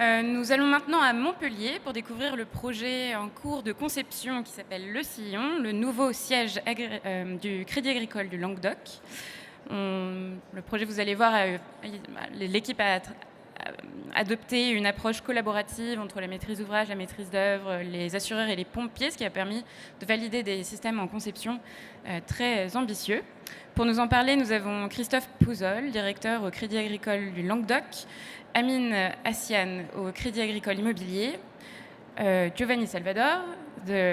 Nous allons maintenant à Montpellier pour découvrir le projet en cours de conception qui s'appelle Le Sillon, le nouveau siège du Crédit Agricole du Languedoc. Le projet, vous allez voir, l'équipe a adopté une approche collaborative entre la maîtrise d'ouvrage, la maîtrise d'œuvre, les assureurs et les pompiers, ce qui a permis de valider des systèmes en conception très ambitieux. Pour nous en parler, nous avons Christophe Pouzol, directeur au Crédit Agricole du Languedoc, Amine Hassiane au Crédit Agricole Immobilier, Giovanni Salvador,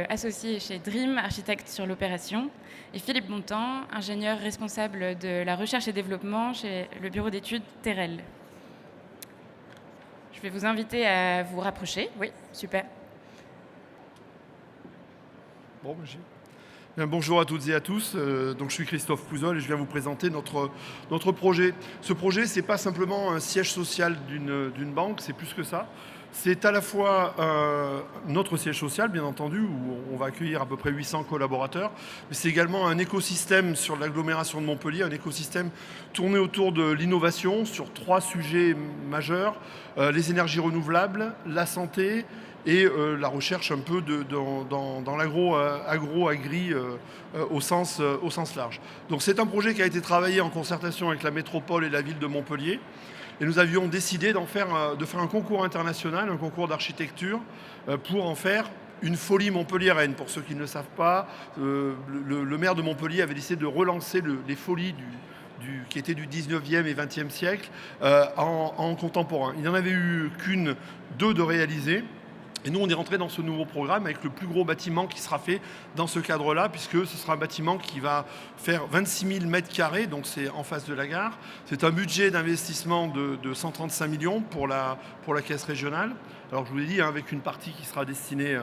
associé chez Dream, architecte sur l'opération, et Philippe Bontemps, ingénieur responsable de la recherche et développement chez le bureau d'études Terrel. Je vais vous inviter à vous rapprocher. Oui, super. Bon, bonjour à toutes et à tous. Donc, je suis Christophe Pouzol et je viens vous présenter notre projet. Ce projet, ce n'est pas simplement un siège social d'une banque, c'est plus que ça. C'est à la fois notre siège social, bien entendu, où on va accueillir à peu près 800 collaborateurs, mais c'est également un écosystème sur l'agglomération de Montpellier, un écosystème tourné autour de l'innovation sur 3 sujets majeurs, les énergies renouvelables, la santé et la recherche un peu dans l'agro-agri au sens large. Donc c'est un projet qui a été travaillé en concertation avec la métropole et la ville de Montpellier. Et nous avions décidé de faire un concours international, un concours d'architecture, pour en faire une folie montpelliéraine. Pour ceux qui ne le savent pas, le maire de Montpellier avait décidé de relancer les folies qui étaient du 19e et 20e siècle en contemporain. Il n'y en avait eu deux de réalisés. Et nous, on est rentré dans ce nouveau programme avec le plus gros bâtiment qui sera fait dans ce cadre-là, puisque ce sera un bâtiment qui va faire 26 000 mètres carrés, donc c'est en face de la gare. C'est un budget d'investissement de 135 millions pour la caisse régionale. Alors je vous l'ai dit, avec une partie qui sera destinée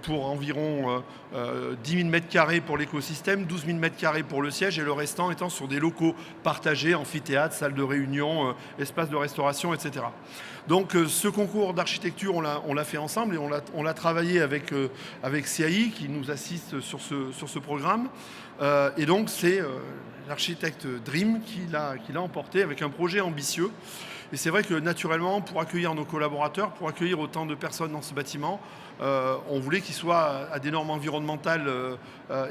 pour environ 10 000 mètres carrés pour l'écosystème, 12 000 mètres carrés pour le siège, et le restant étant sur des locaux partagés, amphithéâtre, salle de réunion, espace de restauration, etc. Donc ce concours d'architecture, on l'a fait ensemble et on l'a travaillé avec CAI qui nous assiste sur ce programme. Et donc c'est l'architecte Dream qui l'a emporté avec un projet ambitieux. Et c'est vrai que naturellement, pour accueillir nos collaborateurs, pour accueillir autant de personnes dans ce bâtiment, on voulait qu'il soit à des normes environnementales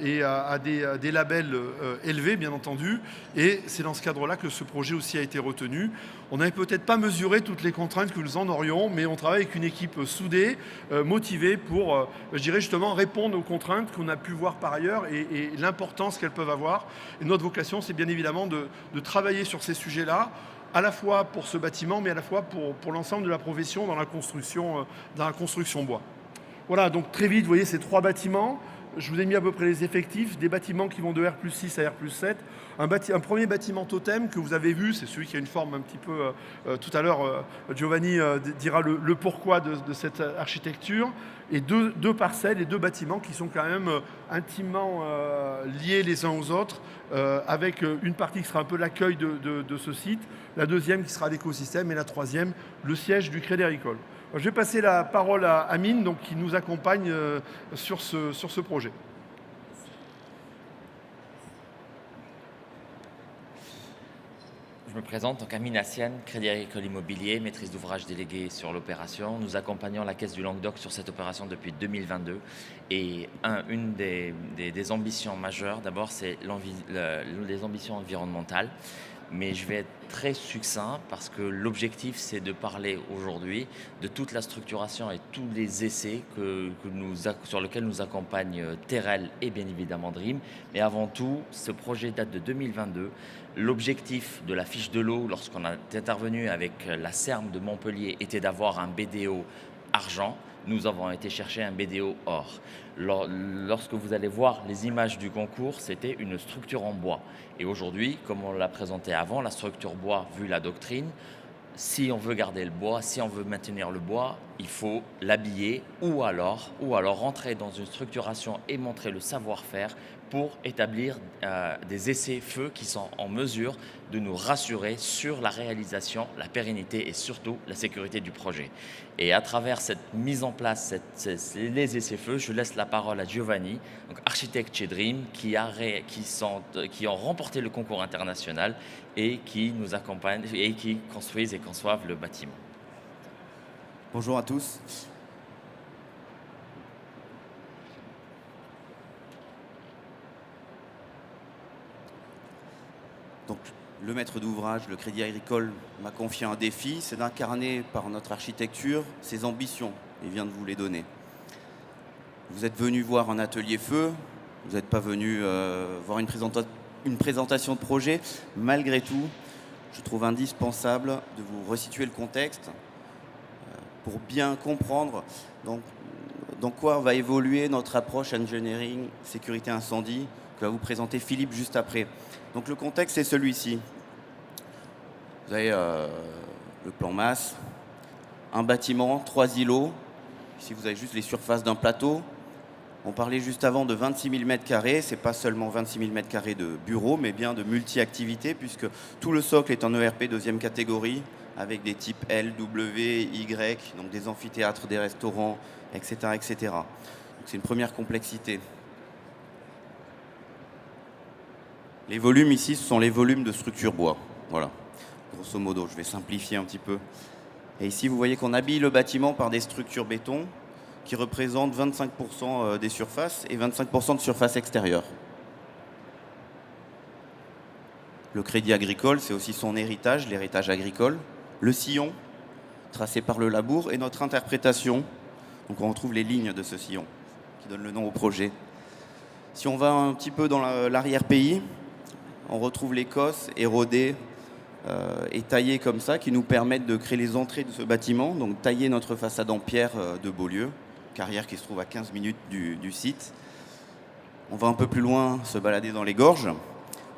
et à des labels élevés, bien entendu. Et c'est dans ce cadre-là que ce projet aussi a été retenu. On n'avait peut-être pas mesuré toutes les contraintes que nous en aurions, mais on travaille avec une équipe soudée, motivée pour, je dirais justement, répondre aux contraintes qu'on a pu voir par ailleurs et l'importance qu'elles peuvent avoir. Et notre vocation, c'est bien évidemment de travailler sur ces sujets-là, à la fois pour ce bâtiment, mais à la fois pour l'ensemble de la profession dans la construction bois. Voilà, donc très vite, vous voyez ces 3 bâtiments. Je vous ai mis à peu près les effectifs, des bâtiments qui vont de R+6 à R+7. Un premier bâtiment totem que vous avez vu, c'est celui qui a une forme un petit peu... tout à l'heure, Giovanni dira le pourquoi de cette architecture. Et deux parcelles et 2 bâtiments qui sont quand même intimement liés les uns aux autres, avec une partie qui sera un peu l'accueil de ce site, la deuxième qui sera l'écosystème et la troisième, le siège du Crédit Agricole. Je vais passer la parole à Amine, donc, qui nous accompagne sur ce projet. Je me présente, donc Amine Hassiane, Crédit Agricole Immobilier, maîtrise d'ouvrage déléguée sur l'opération. Nous accompagnons la Caisse du Languedoc sur cette opération depuis 2022. Et une des ambitions majeures, d'abord, c'est les ambitions environnementales. Mais je vais être très succinct parce que l'objectif, c'est de parler aujourd'hui de toute la structuration et tous les essais sur lesquels nous accompagne Terrel et bien évidemment Dream. Mais avant tout, ce projet date de 2022. L'objectif de la fiche de l'eau, lorsqu'on est intervenu avec la CERM de Montpellier, était d'avoir un BDO argent. Nous avons été chercher un BDO or. Lorsque vous allez voir les images du concours, c'était une structure en bois. Et aujourd'hui, comme on l'a présenté avant, la structure bois, vu la doctrine, si on veut garder le bois, si on veut maintenir le bois, il faut l'habiller ou alors rentrer dans une structuration et montrer le savoir-faire pour établir des essais-feux qui sont en mesure de nous rassurer sur la réalisation, la pérennité et surtout la sécurité du projet. Et à travers cette mise en place, les essais-feux, je laisse la parole à Giovanni, donc architecte chez Dream, qui ont remporté le concours international et qui nous accompagnent et qui construisent et conçoivent le bâtiment. Bonjour à tous. Donc, le maître d'ouvrage, le Crédit Agricole, m'a confié un défi, c'est d'incarner par notre architecture ses ambitions. Il vient de vous les donner. Vous êtes venu voir un atelier feu, vous n'êtes pas venu voir une présentation de projet. Malgré tout, je trouve indispensable de vous resituer le contexte pour bien comprendre dans quoi va évoluer notre approche engineering, sécurité incendie, que va vous présenter Philippe juste après. Donc le contexte, c'est celui-ci. Vous avez le plan masse, un bâtiment, 3 îlots. Ici, vous avez juste les surfaces d'un plateau. On parlait juste avant de 26 000 m². Ce n'est pas seulement 26 000 m² de bureaux, mais bien de multi-activités, puisque tout le socle est en ERP deuxième catégorie, avec des types L, W, Y, donc des amphithéâtres, des restaurants, etc. etc. Donc c'est une première complexité. Les volumes ici, ce sont les volumes de structure bois. Voilà, grosso modo, je vais simplifier un petit peu. Et ici, vous voyez qu'on habille le bâtiment par des structures béton qui représentent 25% des surfaces et 25% de surface extérieure. Le Crédit Agricole, c'est aussi son héritage, l'héritage agricole. Le sillon, tracé par le labour, et notre interprétation. Donc on retrouve les lignes de ce sillon qui donne le nom au projet. Si on va un petit peu dans l'arrière-pays, on retrouve les cosses érodées et taillées comme ça, qui nous permettent de créer les entrées de ce bâtiment. Donc tailler notre façade en pierre de Beaulieu, carrière qui se trouve à 15 minutes du site. On va un peu plus loin se balader dans les gorges,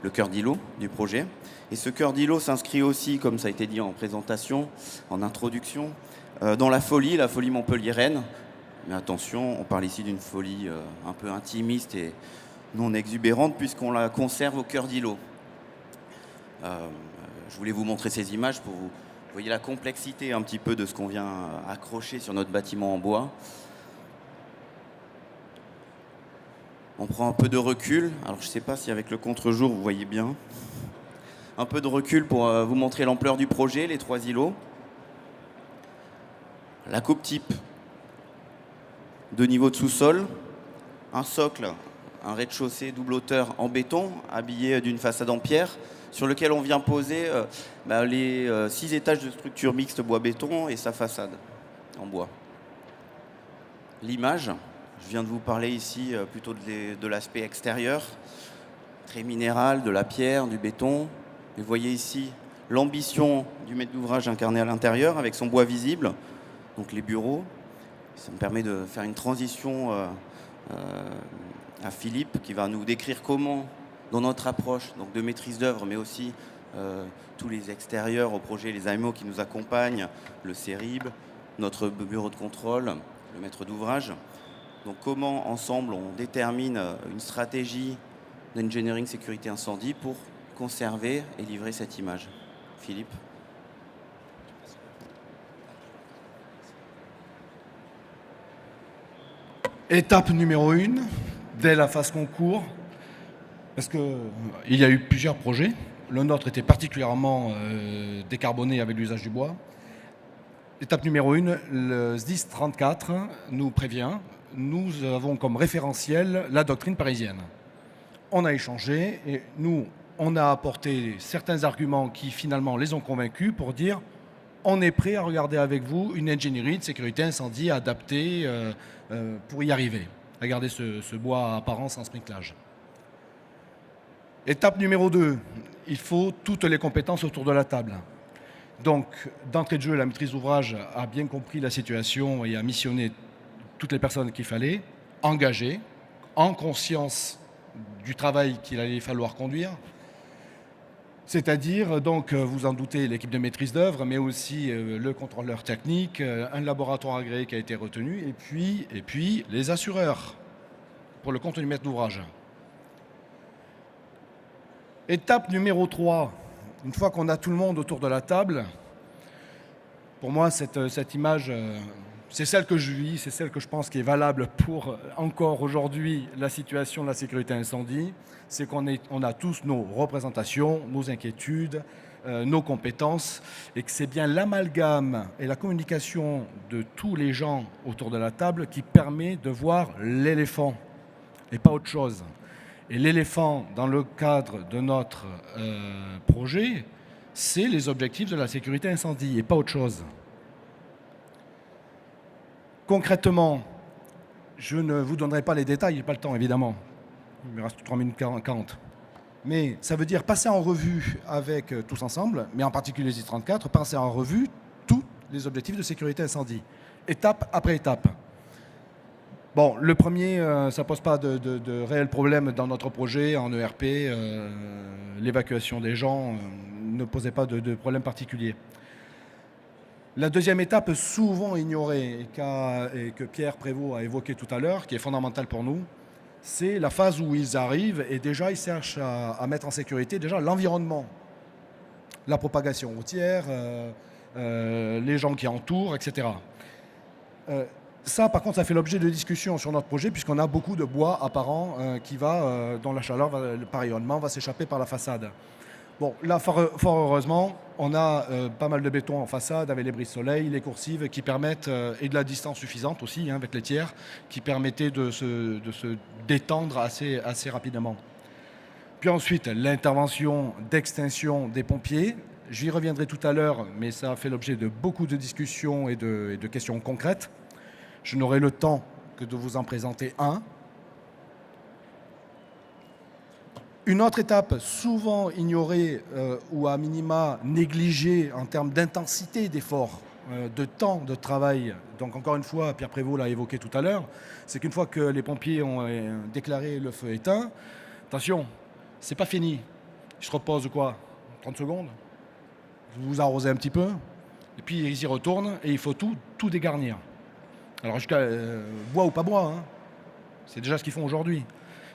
le cœur d'îlot du projet. Et ce cœur d'îlot s'inscrit aussi, comme ça a été dit en présentation, en introduction, dans la folie montpelliéraine. Mais attention, on parle ici d'une folie un peu intimiste et non exubérante, puisqu'on la conserve au cœur d'îlot. Je voulais vous montrer ces images pour vous voyez la complexité un petit peu de ce qu'on vient accrocher sur notre bâtiment en bois. On prend un peu de recul. Alors je ne sais pas si avec le contre-jour vous voyez bien. Un peu de recul pour vous montrer l'ampleur du projet, les 3 îlots. La coupe type. 2 niveaux de sous-sol. Un socle, un rez-de-chaussée double hauteur en béton, habillé d'une façade en pierre, sur lequel on vient poser les 6 étages de structure mixte bois-béton et sa façade en bois. L'image, je viens de vous parler ici plutôt de l'aspect extérieur, très minéral, de la pierre, du béton. Vous voyez ici l'ambition du maître d'ouvrage incarné à l'intérieur avec son bois visible, donc les bureaux. Ça me permet de faire une transition à Philippe qui va nous décrire comment, dans notre approche donc de maîtrise d'œuvre, mais aussi tous les extérieurs au projet, les AMO qui nous accompagnent, le CERIB, notre bureau de contrôle, le maître d'ouvrage. Donc comment ensemble on détermine une stratégie d'engineering sécurité incendie pour conserver et livrer cette image. Philippe. Étape numéro 1, dès la phase concours, parce qu'il y a eu plusieurs projets. Le nôtre était particulièrement décarboné avec l'usage du bois. Étape numéro 1, le SDIS 34 nous prévient, nous avons comme référentiel la doctrine parisienne. On a échangé et nous, on a apporté certains arguments qui finalement les ont convaincus pour dire on est prêt à regarder avec vous une ingénierie de sécurité incendie adaptée pour y arriver, à garder ce bois à apparence en sprinklage. Étape numéro 2, il faut toutes les compétences autour de la table. Donc, d'entrée de jeu, la maîtrise d'ouvrage a bien compris la situation et a missionné toutes les personnes qu'il fallait, engagées, en conscience du travail qu'il allait falloir conduire. C'est-à-dire, donc, vous en doutez, l'équipe de maîtrise d'œuvre, mais aussi le contrôleur technique, un laboratoire agréé qui a été retenu, et puis les assureurs pour le compte du maître d'ouvrage. Étape numéro 3, une fois qu'on a tout le monde autour de la table, pour moi, cette image, c'est celle que je vis, c'est celle que je pense qui est valable pour encore aujourd'hui la situation de la sécurité incendie, c'est qu'on a tous nos représentations, nos inquiétudes, nos compétences, et que c'est bien l'amalgame et la communication de tous les gens autour de la table qui permet de voir l'éléphant et pas autre chose. Et l'éléphant, dans le cadre de notre projet, c'est les objectifs de la sécurité incendie et pas autre chose. Concrètement, je ne vous donnerai pas les détails, j'ai pas le temps évidemment. Il me reste 3 minutes 40. Mais ça veut dire passer en revue avec tous ensemble, mais en particulier les I-34, passer en revue tous les objectifs de sécurité incendie, étape après étape. Bon, le premier, ça ne pose pas de réels problèmes dans notre projet en ERP. L'évacuation des gens ne posait pas de problème particulier. La deuxième étape, souvent ignorée et que Pierre Prévost a évoqué tout à l'heure, qui est fondamentale pour nous, c'est la phase où ils arrivent et déjà ils cherchent à mettre en sécurité déjà l'environnement, la propagation routière, les gens qui entourent, etc. Ça, par contre, ça fait l'objet de discussions sur notre projet puisqu'on a beaucoup de bois apparent dont la chaleur, par rayonnement, va s'échapper par la façade. Bon, là, fort heureusement, on a pas mal de béton en façade avec les brise-soleil, les coursives qui permettent, et de la distance suffisante aussi, avec les tiers, qui permettaient de se détendre assez rapidement. Puis ensuite, l'intervention d'extinction des pompiers. J'y reviendrai tout à l'heure, mais ça a fait l'objet de beaucoup de discussions et de questions concrètes. Je n'aurai le temps que de vous en présenter un. Une autre étape souvent ignorée ou à minima négligée en termes d'intensité d'effort, de temps de travail, donc encore une fois, Pierre Prévost l'a évoqué tout à l'heure, c'est qu'une fois que les pompiers ont déclaré le feu éteint, attention, c'est pas fini. Ils se reposent quoi 30 secondes. Vous vous arrosez un petit peu, et puis ils y retournent et il faut tout dégarnir. Alors jusqu'à bois ou pas bois, c'est déjà ce qu'ils font aujourd'hui.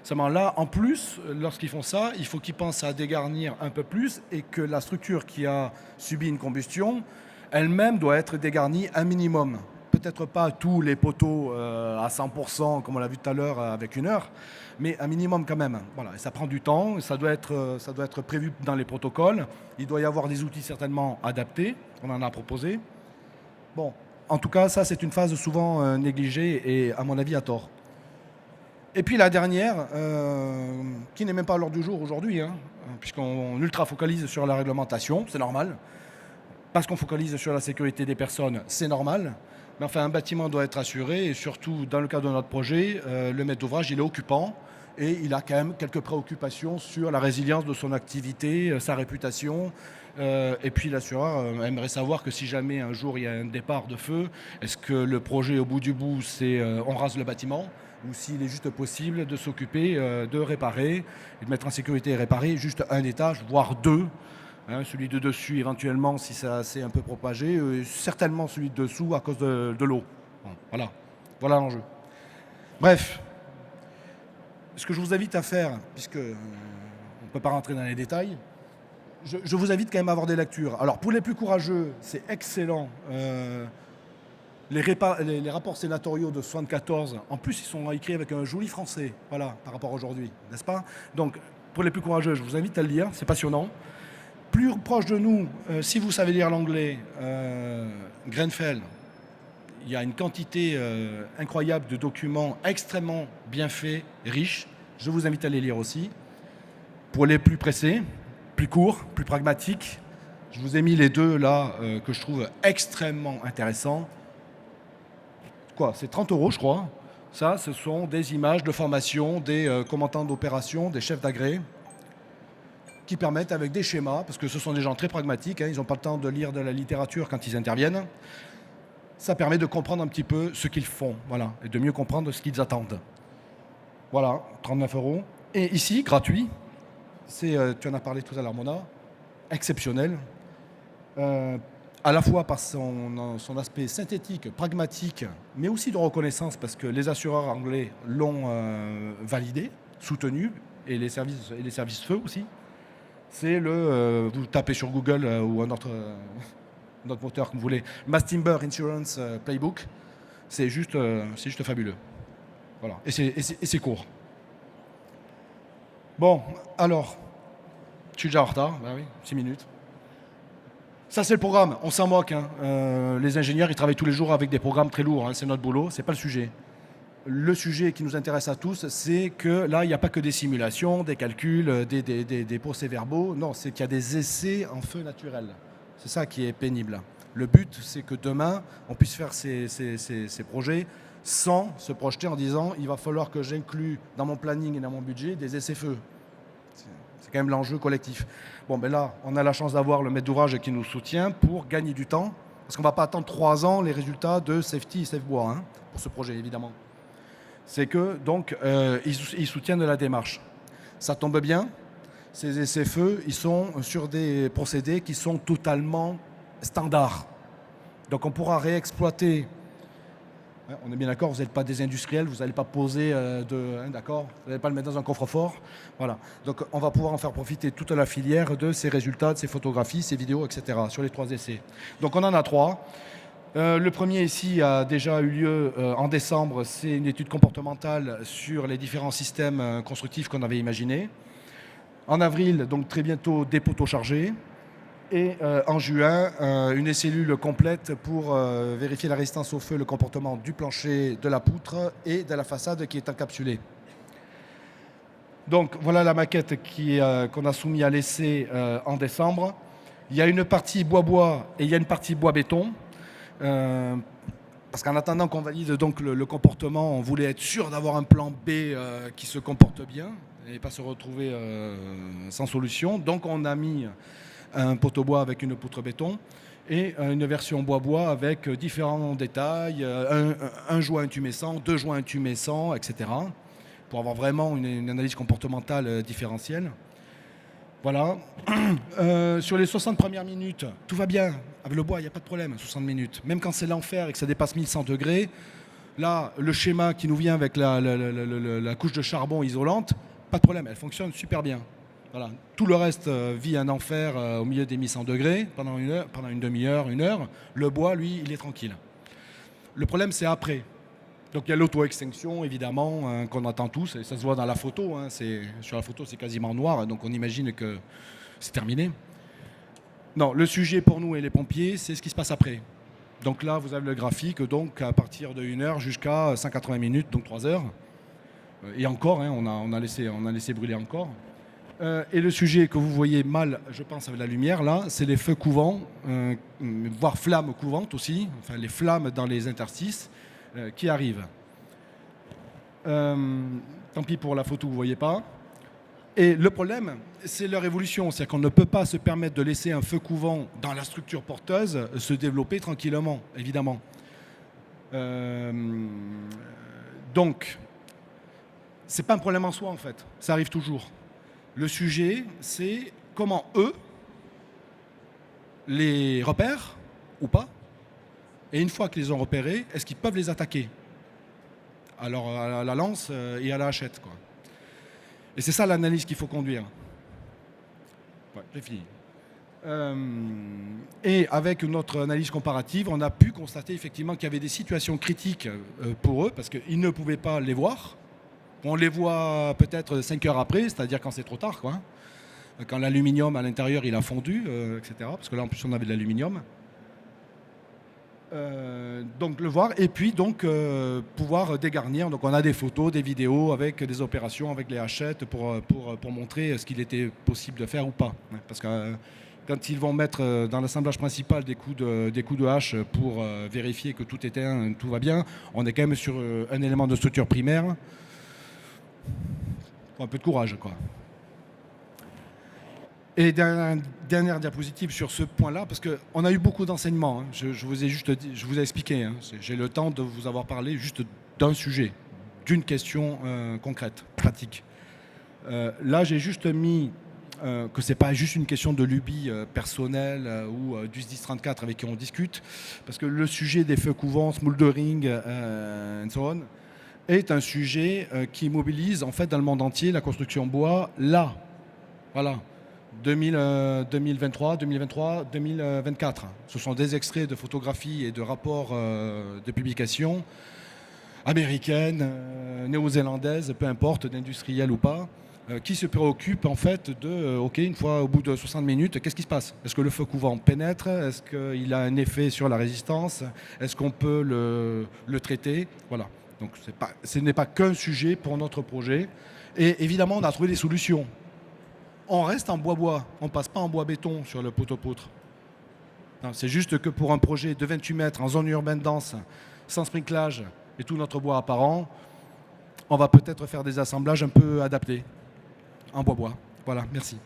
Seulement là, en plus, lorsqu'ils font ça, il faut qu'ils pensent à dégarnir un peu plus et que la structure qui a subi une combustion, elle-même doit être dégarnie un minimum. Peut-être pas tous les poteaux à 100%, comme on l'a vu tout à l'heure, avec 1 heure, mais un minimum quand même. Voilà, et ça prend du temps, ça doit être prévu dans les protocoles. Il doit y avoir des outils certainement adaptés, on en a proposé. Bon, en tout cas, ça c'est une phase souvent négligée et à mon avis à tort. Et puis la dernière, qui n'est même pas à l'ordre du jour aujourd'hui, puisqu'on ultra focalise sur la réglementation, c'est normal. Parce qu'on focalise sur la sécurité des personnes, c'est normal. Mais enfin, un bâtiment doit être assuré, et surtout dans le cadre de notre projet, le maître d'ouvrage, il est occupant, et il a quand même quelques préoccupations sur la résilience de son activité, sa réputation. Et puis l'assureur aimerait savoir que si jamais un jour il y a un départ de feu, est-ce que le projet au bout du bout, c'est on rase le bâtiment, ou s'il est juste possible de s'occuper de réparer, et de mettre en sécurité et réparer juste un étage, voire 2, celui de dessus éventuellement si ça s'est un peu propagé, certainement celui de dessous à cause de l'eau. Bon, voilà l'enjeu. Bref, ce que je vous invite à faire, puisque on ne peut pas rentrer dans les détails, je vous invite quand même à avoir des lectures. Alors pour les plus courageux, c'est excellent. Les rapports sénatoriaux de 1974, en plus, ils sont écrits avec un joli français, voilà, par rapport à aujourd'hui, n'est-ce pas? Donc, pour les plus courageux, je vous invite à le lire, c'est passionnant. Plus proche de nous, si vous savez lire l'anglais, Grenfell, il y a une quantité incroyable de documents extrêmement bien faits, riches. Je vous invite à les lire aussi. Pour les plus pressés, plus courts, plus pragmatiques, je vous ai mis les deux là que je trouve extrêmement intéressants. C'est 30 €, je crois. Ça, ce sont des images de formation des commandants d'opération, des chefs d'agré, qui permettent, avec des schémas, parce que ce sont des gens très pragmatiques, ils n'ont pas le temps de lire de la littérature quand ils interviennent, ça permet de comprendre un petit peu ce qu'ils font, voilà, et de mieux comprendre ce qu'ils attendent. Voilà, 39 €. Et ici, gratuit, tu en as parlé tout à l'heure, Mona, exceptionnel. À la fois par son aspect synthétique, pragmatique, mais aussi de reconnaissance, parce que les assureurs anglais l'ont validé, soutenu, et les services feu aussi. C'est vous tapez sur Google ou un autre moteur que vous voulez, Mass Timber Insurance Playbook, c'est juste fabuleux. Voilà, et c'est court. Bon, alors, je suis déjà en retard, bah oui, 6 minutes. Ça, c'est le programme. On s'en moque. Hein. Les ingénieurs, ils travaillent tous les jours avec des programmes très lourds. Hein. C'est notre boulot. C'est pas le sujet. Le sujet qui nous intéresse à tous, c'est que là, il n'y a pas que des simulations, des calculs, des procès-verbaux. Non, c'est qu'il y a des essais en feu naturel. C'est ça qui est pénible. Le but, c'est que demain, on puisse faire ces projets sans se projeter en disant il va falloir que j'inclue dans mon planning et dans mon budget des essais-feux. C'est quand même l'enjeu collectif. Bon, ben là, on a la chance d'avoir le maître d'ouvrage qui nous soutient pour gagner du temps. Parce qu'on ne va pas attendre 3 ans les résultats de Safety et Safebois hein, pour ce projet, évidemment. C'est que, donc, ils soutiennent la démarche. Ça tombe bien. Ces essais-feux, ils sont sur des procédés qui sont totalement standards. Donc, on pourra réexploiter. On est bien d'accord, vous n'êtes pas des industriels, vous n'allez pas poser d'accord, vous n'allez pas le mettre dans un coffre-fort. Voilà. Donc on va pouvoir en faire profiter toute la filière de ces résultats, de ces photographies, ces vidéos, etc. sur les 3 essais. Donc on en a 3. Le premier ici a déjà eu lieu en décembre. C'est une étude comportementale sur les différents systèmes constructifs qu'on avait imaginés. En avril, donc très bientôt, des poteaux chargés. Et en juin, une cellule complète pour vérifier la résistance au feu, le comportement du plancher, de la poutre et de la façade qui est encapsulée. Donc voilà la maquette qu'on a soumise à l'essai en décembre. Il y a une partie bois-bois et il y a une partie bois-béton. Parce qu'en attendant qu'on valide donc le comportement, on voulait être sûr d'avoir un plan B qui se comporte bien et pas se retrouver sans solution. Donc on a mis un poteau bois avec une poutre béton et une version bois-bois avec différents détails, un joint intumescent, 2 joints intumescents, etc. pour avoir vraiment une analyse comportementale différentielle. Voilà. Sur les 60 premières minutes, tout va bien. Avec le bois, il n'y a pas de problème, 60 minutes. Même quand c'est l'enfer et que ça dépasse 1100 degrés, là, le schéma qui nous vient avec la couche de charbon isolante, pas de problème, elle fonctionne super bien. Voilà. Tout le reste vit un enfer au milieu des 1100 degrés pendant une demi-heure, 1 heure. Le bois, lui, il est tranquille. Le problème, c'est après. Donc il y a l'auto-extinction, évidemment, qu'on attend tous. Et ça se voit dans la photo. Hein, sur la photo, c'est quasiment noir. Donc on imagine que c'est terminé. Non, le sujet pour nous et les pompiers, c'est ce qui se passe après. Donc là, vous avez le graphique. Donc à partir de 1 heure jusqu'à 180 minutes, donc 3 heures. Et encore, hein, on a laissé brûler encore. Et le sujet que vous voyez mal, je pense, avec la lumière, là, c'est les feux couvants, voire flammes couvantes aussi, enfin les flammes dans les interstices qui arrivent. Tant pis pour la photo, vous ne voyez pas. Et le problème, c'est leur évolution. C'est-à-dire qu'on ne peut pas se permettre de laisser un feu couvant dans la structure porteuse se développer tranquillement, évidemment. Donc, ce n'est pas un problème en soi, en fait. Ça arrive toujours. Le sujet, c'est comment eux les repèrent ou pas. Et une fois qu'ils les ont repérés, est-ce qu'ils peuvent les attaquer alors à la lance et à la hachette, quoi. Et c'est ça l'analyse qu'il faut conduire. Ouais, j'ai fini. Et avec notre analyse comparative, on a pu constater effectivement qu'il y avait des situations critiques pour eux, parce qu'ils ne pouvaient pas les voir. On les voit peut-être 5 heures après, c'est-à-dire quand c'est trop tard, quoi. Quand l'aluminium à l'intérieur il a fondu, etc. Parce que là en plus on avait de l'aluminium. Donc le voir et puis donc pouvoir dégarnir. Donc on a des photos, des vidéos avec des opérations, avec les hachettes pour montrer ce qu'il était possible de faire ou pas. Parce que quand ils vont mettre dans l'assemblage principal des coups de hache pour vérifier que tout va bien, on est quand même sur un élément de structure primaire. Faut un peu de courage, quoi. Et dernière diapositive sur ce point-là, parce qu'on a eu beaucoup d'enseignements. Hein. Je vous ai expliqué. Hein. J'ai le temps de vous avoir parlé juste d'un sujet, d'une question concrète, pratique. Là, j'ai juste mis que ce n'est pas juste une question de lubie personnelle ou du SDIS 34 avec qui on discute, parce que le sujet des feux couvants, smoldering, and so on, est un sujet qui mobilise en fait dans le monde entier la construction bois là. Voilà. 2023, 2024. Ce sont des extraits de photographies et de rapports de publications américaines, néo-zélandaises, peu importe, d'industriels ou pas, qui se préoccupe en fait de, ok, une fois au bout de 60 minutes, qu'est-ce qui se passe? Est-ce que le feu couvant pénètre? Est-ce qu'il a un effet sur la résistance? Est-ce qu'on peut le traiter? Voilà. Donc ce n'est pas qu'un sujet pour notre projet. Et évidemment, on a trouvé des solutions. On reste en bois-bois, on ne passe pas en bois-béton sur le poteau-poutre. C'est juste que pour un projet de 28 mètres en zone urbaine dense, sans sprinklage et tout notre bois apparent, on va peut-être faire des assemblages un peu adaptés en bois-bois. Voilà, merci.